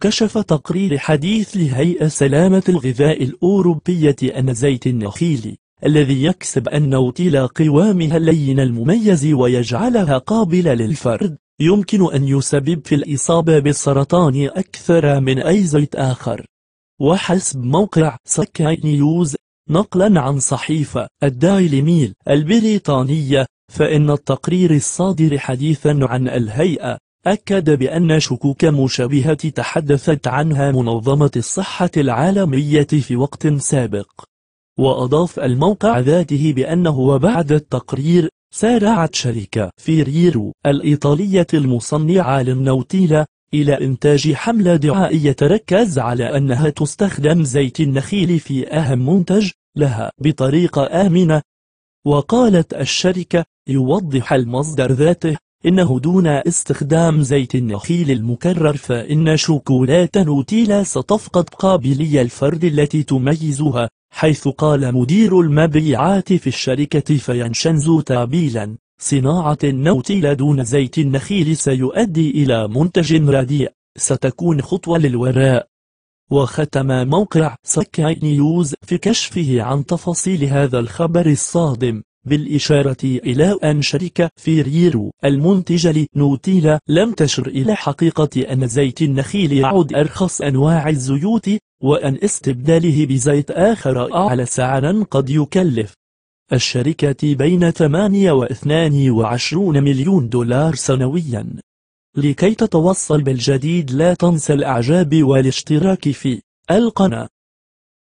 كشف تقرير حديث لهيئة سلامة الغذاء الأوروبية أن زيت النخيل الذي يكسب النوتيل قوامها اللين المميز ويجعلها قابلة للفرد يمكن أن يسبب في الإصابة بالسرطان أكثر من أي زيت آخر. وحسب موقع سكاي نيوز نقلا عن صحيفة الدايلي ميل البريطانية، فإن التقرير الصادر حديثا عن الهيئة أكد بأن شكوك مشابهة تحدثت عنها منظمة الصحة العالمية في وقت سابق. وأضاف الموقع ذاته بأنه وبعد التقرير سارعت شركة فيريرو الإيطالية المصنعة للنوتيلا إلى إنتاج حملة دعائية تركز على أنها تستخدم زيت النخيل في أهم منتج لها بطريقة آمنة. وقالت الشركة يوضح المصدر ذاته إنه دون استخدام زيت النخيل المكرر فإن شوكولاتة نوتيلا ستفقد قابلية الفرد التي تميزها، حيث قال مدير المبيعات في الشركة فينشنزو تابيلا صناعة النوتيلا دون زيت النخيل سيؤدي إلى منتج رديء، ستكون خطوة للوراء. وختم موقع سكاي نيوز في كشفه عن تفاصيل هذا الخبر الصادم بالإشارة إلى أن شركة فيريرو المنتجة لنوتيلا لم تشر إلى حقيقة أن زيت النخيل يعد أرخص أنواع الزيوت، وأن استبداله بزيت آخر أعلى سعرا قد يكلف الشركة بين 8 و22 مليون دولار سنويا. لكي تتوصل بالجديد لا تنسى الإعجاب والاشتراك في القناة.